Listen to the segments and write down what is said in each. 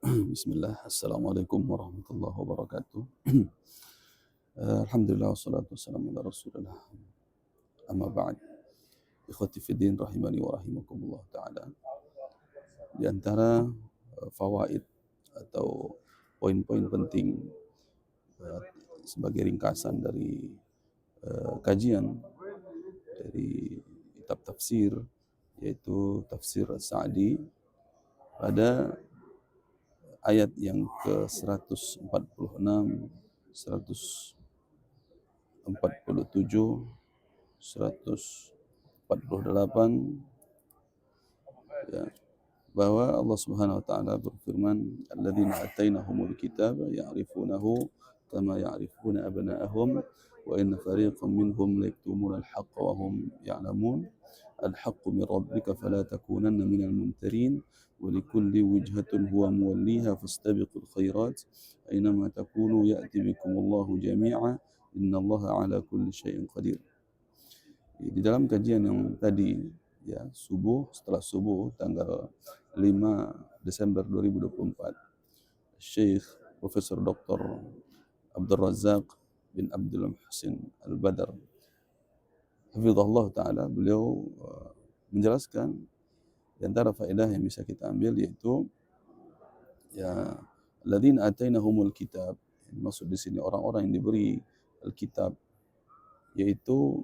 Bismillah, Assalamualaikum warahmatullahi wabarakatuh. Alhamdulillah wassalatu wassalamu ala Rasulillah. Amma ba'd. Ikhwati fiddin rahimani wa rahimakumullah taala. Di antara fawaid atau poin-poin penting sebagai ringkasan dari kajian dari kitab tafsir, yaitu tafsir As-Sa'di pada ayat yang ke-146, 147, 148, ya, bahwa Allah Subhanahu wa taala berfirman, "Alladzina atainahumul kitaba ya'rifunahu kama ya'rifuna abna'ahum wa inna fariqan minhum la al-haqqa wa hum ya'lamun. Al-haqqu min rabbika fala takunanna minal mumtarin wa likulli wijhatun huwa muwalliha fastabiqul khairat aynama takunu ya'ti bikumullahu jami'a innallaha ala kulli syai'in qadir." Di dalam kajian yang tadi, ya, setelah subuh tanggal 5 Desember 2024, Syekh Profesor Dr. Abdul Razak bin Abdul Muhsin Al-Badr, hafizahullah taala, beliau menjelaskan di antara faedah yang bisa kita ambil yaitu, ya, alladzina atainahumul kitab, maksud di sini orang-orang yang diberi Alkitab, yaitu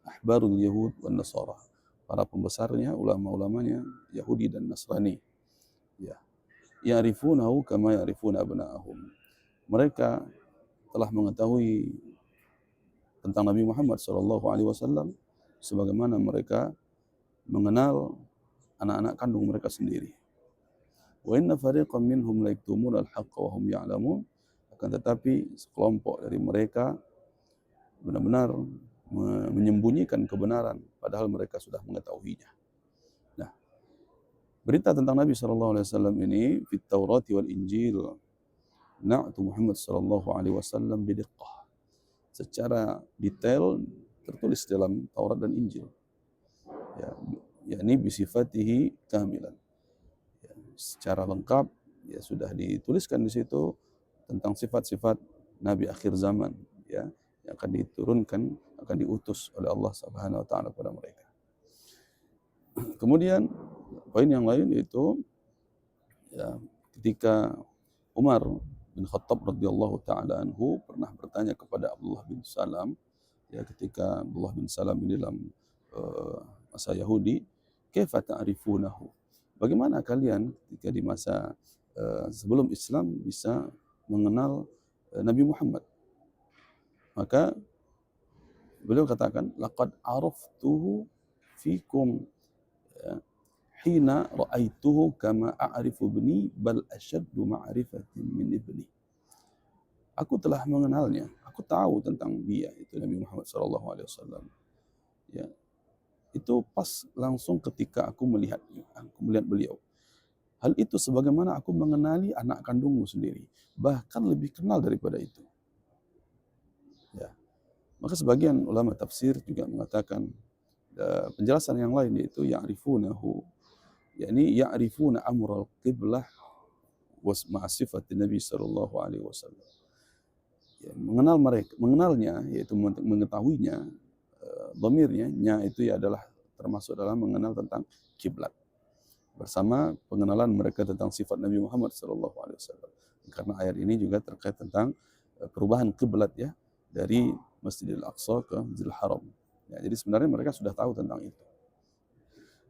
ahbarul Yahud wan Nasara, para pembesarnya, ulama-ulamanya Yahudi dan Nasrani. Ya, ya'rifunahu kama ya'rifuna abna'ahum. Mereka telah mengetahui tentang Nabi Muhammad SAW sebagaimana mereka mengenal anak-anak kandung mereka sendiri. Wa inna fariqan minhum la yaktumuna al-haqqa wa hum ya'lamun. Akan tetapi sekelompok dari mereka benar-benar menyembunyikan kebenaran padahal mereka sudah mengetahuinya. Nah, berita tentang Nabi SAW ini fit Taurat wal Injil na'tu Muhammad SAW bidiqqah, secara detail tertulis dalam Taurat dan Injil, ya, yakni bisifatihi kamilan, ya, secara lengkap, ya, sudah dituliskan di situ tentang sifat-sifat Nabi akhir zaman, ya, yang akan diturunkan, akan diutus oleh Allah Subhanahu wa taala kepada mereka. Kemudian poin yang lain yaitu, ya, ketika Umar bin Khattab radhiyallahu taala anhu pernah bertanya kepada Abdullah bin Salam, ya, ketika Abdullah bin Salam ini dalam masa Yahudi, kaifa ta'rifunahu? Bagaimana kalian ketika di masa sebelum Islam bisa mengenal Nabi Muhammad? Maka beliau katakan, laqad araftuhu fikum, ya, hina ra'aituhu kama a'rifu ibni bal ashaddu ma'rifatin min ibni. Aku telah mengenalnya, aku tahu tentang dia, itu Nabi Muhammad SAW. Ya, itu pas langsung ketika aku melihat beliau. Hal itu sebagaimana aku mengenali anak kandungmu sendiri, bahkan lebih kenal daripada itu. Ya. Maka sebagian ulama tafsir juga mengatakan penjelasan yang lain, yaitu ya'rifunahu, yakni ya'rifuna amral qiblah wa ma'sifati Nabi sallallahu alaihi wasallam. Ya, mengenalnya yaitu mengetahuinya, dhamirnya nya itu ya adalah termasuk dalam mengenal tentang kiblat, bersama pengenalan mereka tentang sifat Nabi Muhammad sallallahu alaihi wasallam. Karena ayat ini juga terkait tentang perubahan kiblat, ya, dari Masjidil Aqsa ke Masjidil Haram. Ya, jadi sebenarnya mereka sudah tahu tentang itu.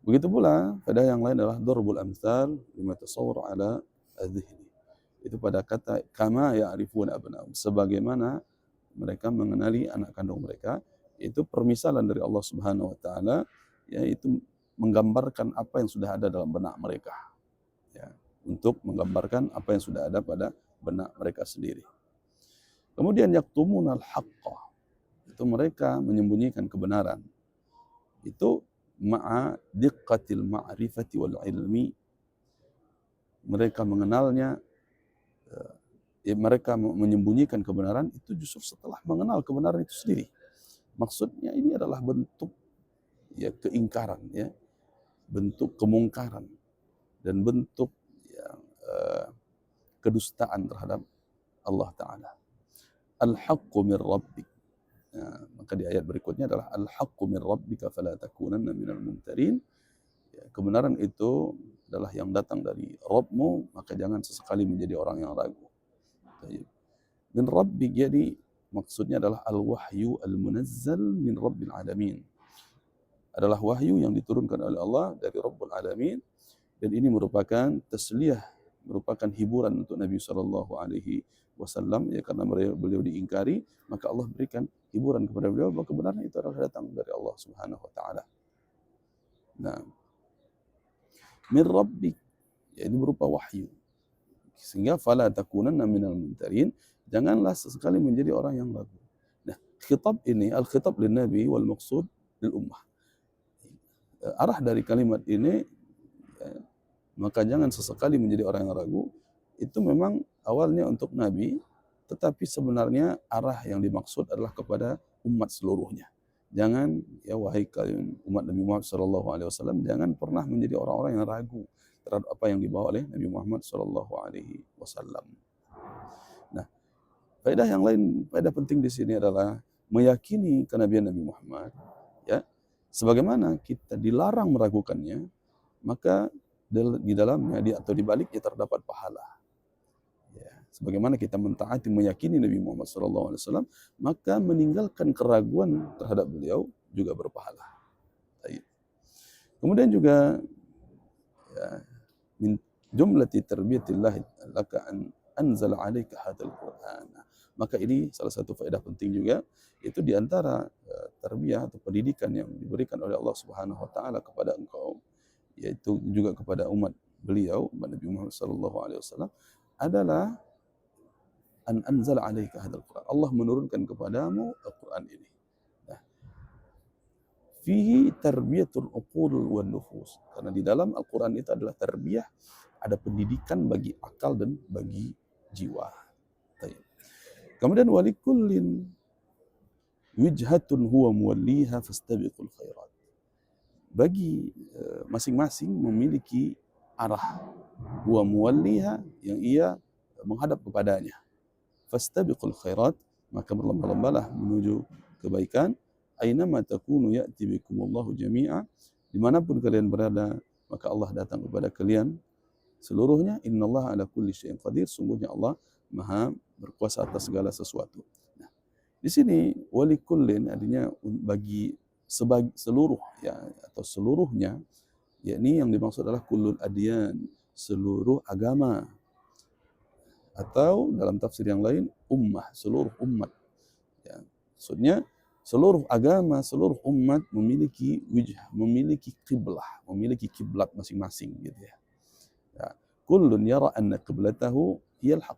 Begitu pula pada yang lain adalah darbul amsal lima tasawwur ala adh-dhihni. Itu pada kata kama ya'rifuna abna'ahum, sebagaimana mereka mengenali anak kandung mereka. Itu permisalan dari Allah Subhanahu wa taala, yaitu menggambarkan apa yang sudah ada dalam benak mereka, ya, untuk menggambarkan apa yang sudah ada pada benak mereka sendiri. Kemudian yaktumunal haqqa, itu mereka menyembunyikan kebenaran. Itu ma'a diqqatil ma'rifati wal ilmi, mereka mengenalnya, ya, mereka menyembunyikan kebenaran itu justru setelah mengenal kebenaran itu sendiri. Maksudnya ini adalah bentuk, ya, keingkaran, ya, bentuk kemungkaran dan bentuk kedustaan terhadap Allah Ta'ala. Al-haqqu min rabbik. Ya, maka di ayat berikutnya adalah al-haqqu min rabbika fala takunanna minal mumtarin. Ya, kebenaran itu adalah yang datang dari Rabbmu, maka jangan sesekali menjadi orang yang ragu. Min rabbik, jadi maksudnya adalah al-wahyu al-munazzal min rabbil alamin. Adalah wahyu yang diturunkan oleh Allah dari Rabbul Alamin, dan ini merupakan tasliyah, merupakan hiburan untuk Nabi SAW, ya, karena beliau diingkari, maka Allah berikan hiburan kepada beliau bahwa kebenaran itu adalah datang dari Allah Subhanahu wa taala. Nah, min rabbik, ya, ini berupa wahyu. Sehingga fala takunanna minal mumtarin, janganlah sesekali menjadi orang yang ragu. Nah, khitab ini al-khitab lin nabi wal maqsud lil ummah. Arah dari kalimat ini, ya, maka jangan sesekali menjadi orang yang ragu, itu memang awalnya untuk Nabi, tetapi sebenarnya arah yang dimaksud adalah kepada umat seluruhnya. Jangan, ya wahai kalian umat Nabi Muhammad SAW, jangan pernah menjadi orang-orang yang ragu terhadap apa yang dibawa oleh Nabi Muhammad SAW. Nah, faedah yang lain, faedah penting di sini adalah meyakini kenabian Nabi Muhammad, ya, sebagaimana kita dilarang meragukannya, maka di dalamnya atau di baliknya terdapat pahala. Ya, sebagaimana kita mentaati meyakini Nabi Muhammad SAW, maka meninggalkan keraguan terhadap beliau juga berpahala. Kemudian juga, ya, min jumlati tarbiyatillah laka an anzala alaika hadzal Qur'an. Maka ini salah satu faedah penting juga, itu diantara tarbiyah atau pendidikan yang diberikan oleh Allah Subhanahu wa taala kepada engkau, yaitu juga kepada umat beliau, umat Nabi Muhammad SAW, adalah an anzala alaika hadzal Qur'an. Allah menurunkan kepadamu Al-Qur'an ini. Nah, fihi tarbiyatul uqul wan nufus. Karena di dalam Al-Qur'an itu adalah tarbiyah, ada pendidikan bagi akal dan bagi jiwa. Kemudian walikullin wijhatun huwa muwalliha fastabiqul khairat. Bagi masing-masing memiliki arah, huwa muwalliha, yang ia menghadap kepadanya. Fastabiqul khairat, maka berlomba-lombalah menuju kebaikan. Ainama takunu ya'ti bikumullahu jami'a, dimanapun kalian berada, maka Allah datang kepada kalian seluruhnya. Innallaha ala kulli syai'in qadir, sungguhnya Allah Maha berkuasa atas segala sesuatu. Nah, di sini walikullin artinya bagi seluruh, ya, atau seluruhnya, yakni yang dimaksud adalah kullul adyan, seluruh agama, atau dalam tafsir yang lain ummah, seluruh umat. Ya, maksudnya seluruh agama, seluruh umat memiliki wijah, memiliki kiblat masing-masing, gitu ya. Ya, kullun yara anna qiblatahu hiyal haq.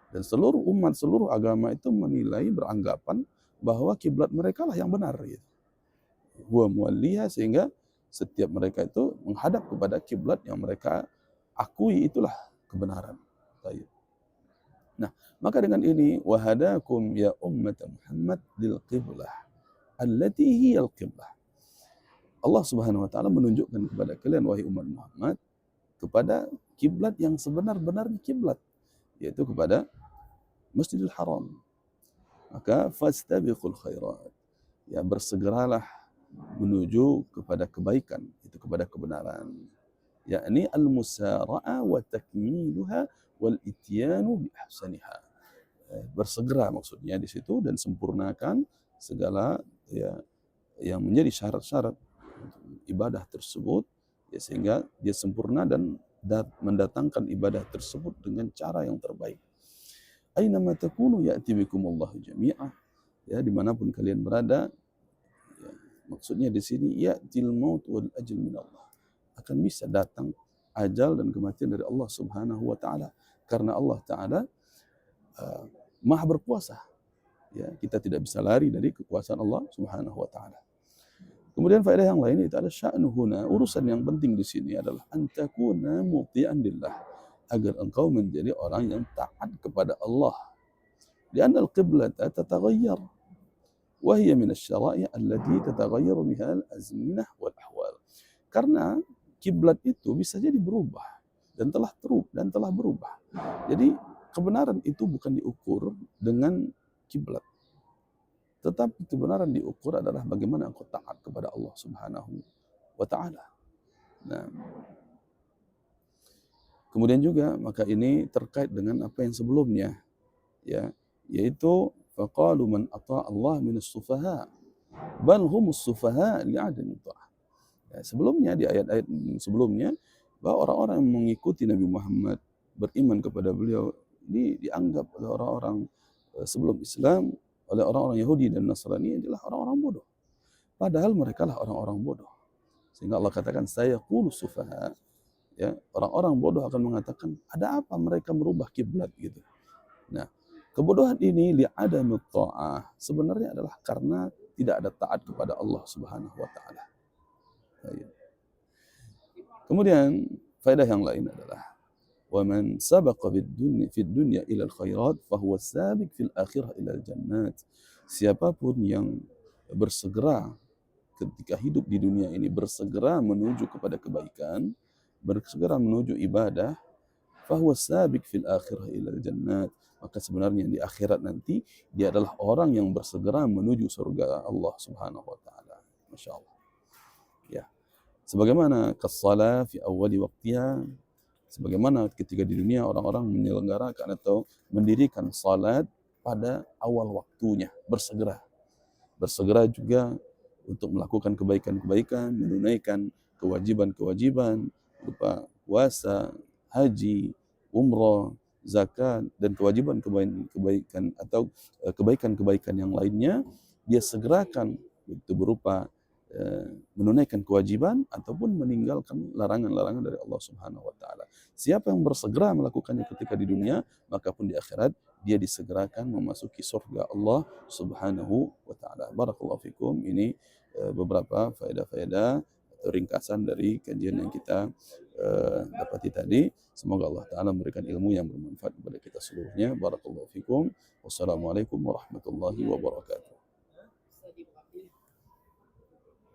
Dan seluruh umat, seluruh agama itu menilai, beranggapan bahwa kiblat mereka lah yang benar, gitu. Huwa muwalliha, sehingga setiap mereka itu menghadap kepada kiblat yang mereka akui itulah kebenaran. Baik. Nah, maka dengan ini wahadakum ya ummat Muhammad lil qiblah allati hiyal qiblah. Allah Subhanahu wa taala menunjukkan kepada kalian wahai umat Muhammad kepada kiblat yang sebenar-benarnya kiblat, yaitu kepada Masjidil Haram. Maka fastabiqul khairat, ya, bersegeralah menuju kepada kebaikan, itu kepada kebenaran, yakni al-musara'a wa takmiluha wal ityanu bi ahsaniha. Bersegera maksudnya di situ, dan sempurnakan segala, ya, yang menjadi syarat-syarat ibadah tersebut, ya, sehingga dia sempurna dan mendatangkan ibadah tersebut dengan cara yang terbaik. Ainama takunu ya'ti bikumullahu jami'ah, ya, dimanapun kalian berada, ya, maksudnya di sini ya'til maut wal ajal min Allah, akan bisa datang ajal dan kematian dari Allah Subhanahu wa taala, karena Allah taala Maha berkuasa. Ya, kita tidak bisa lari dari kekuasaan Allah Subhanahu wa taala. Kemudian faedah yang lain itu ada sya'nuhuna, urusan yang penting di sini adalah antakuna muti'an lillah, agar engkau menjadi orang yang taat kepada Allah. Li'anna al-qiblata tataghayyar wa hiya min asy-syara'i' allati tataghayyaru biha al-azminah wal ahwal. Karena kiblat itu bisa jadi berubah, dan telah berubah. Jadi kebenaran itu bukan diukur dengan kiblat, tetapi kebenaran diukur adalah bagaimana engkau taat kepada Allah Subhanahu wa taala. Nah, kemudian juga maka ini terkait dengan apa yang sebelumnya, ya, yaitu faqalu man ata'a Allah minas sufaha bal humus sufaha li'adami ta'ah. Ya, sebelumnya di ayat-ayat sebelumnya bahwa orang-orang yang mengikuti Nabi Muhammad, beriman kepada beliau, ini dianggap oleh orang-orang sebelum Islam, oleh orang-orang Yahudi dan Nasrani adalah orang-orang bodoh. Padahal mereka lah orang-orang bodoh. Sehingga Allah katakan sayaqulu sufaha, ya, orang-orang bodoh akan mengatakan ada apa mereka merubah kiblat gitu. Nah, kebodohan ini li'adami ta'ah sebenarnya adalah karena tidak ada taat kepada Allah Subhanahu wa taala. Kemudian faedah yang lain adalah wa man sabaqa fid dunya ila al-khairat fa huwa sabiq fil akhirah ila al-jannat. Siapapun yang bersegera ketika hidup di dunia ini, bersegera menuju kepada kebaikan, bersegera menuju ibadah, fa huwa sabiq fil akhirah ila al-jannat. Maka sebenarnya di akhirat nanti dia adalah orang yang bersegera menuju surga Allah Subhanahu wa taala. Masyaallah. Ya. Sebagaimana kas-shalah fi awwali waqtiha, sebagaimana ketika di dunia orang-orang menyelenggarakan atau mendirikan salat pada awal waktunya, bersegera. Bersegera juga untuk melakukan kebaikan-kebaikan, menunaikan kewajiban-kewajiban berupa puasa, haji, umrah, zakat, dan kewajiban-kebaikan atau kebaikan-kebaikan yang lainnya, dia segerakan, itu berupa menunaikan kewajiban ataupun meninggalkan larangan-larangan dari Allah Subhanahu wa taala. Siapa yang bersegera melakukannya ketika di dunia, maka pun di akhirat dia disegerakan memasuki surga Allah Subhanahu wa taala. Barakallahu fikum. Ini beberapa faedah-faedah atau ringkasan dari kajian yang kita dapati tadi. Semoga Allah taala memberikan ilmu yang bermanfaat kepada kita seluruhnya. Barakallahu fikum. Wassalamualaikum warahmatullahi wabarakatuh.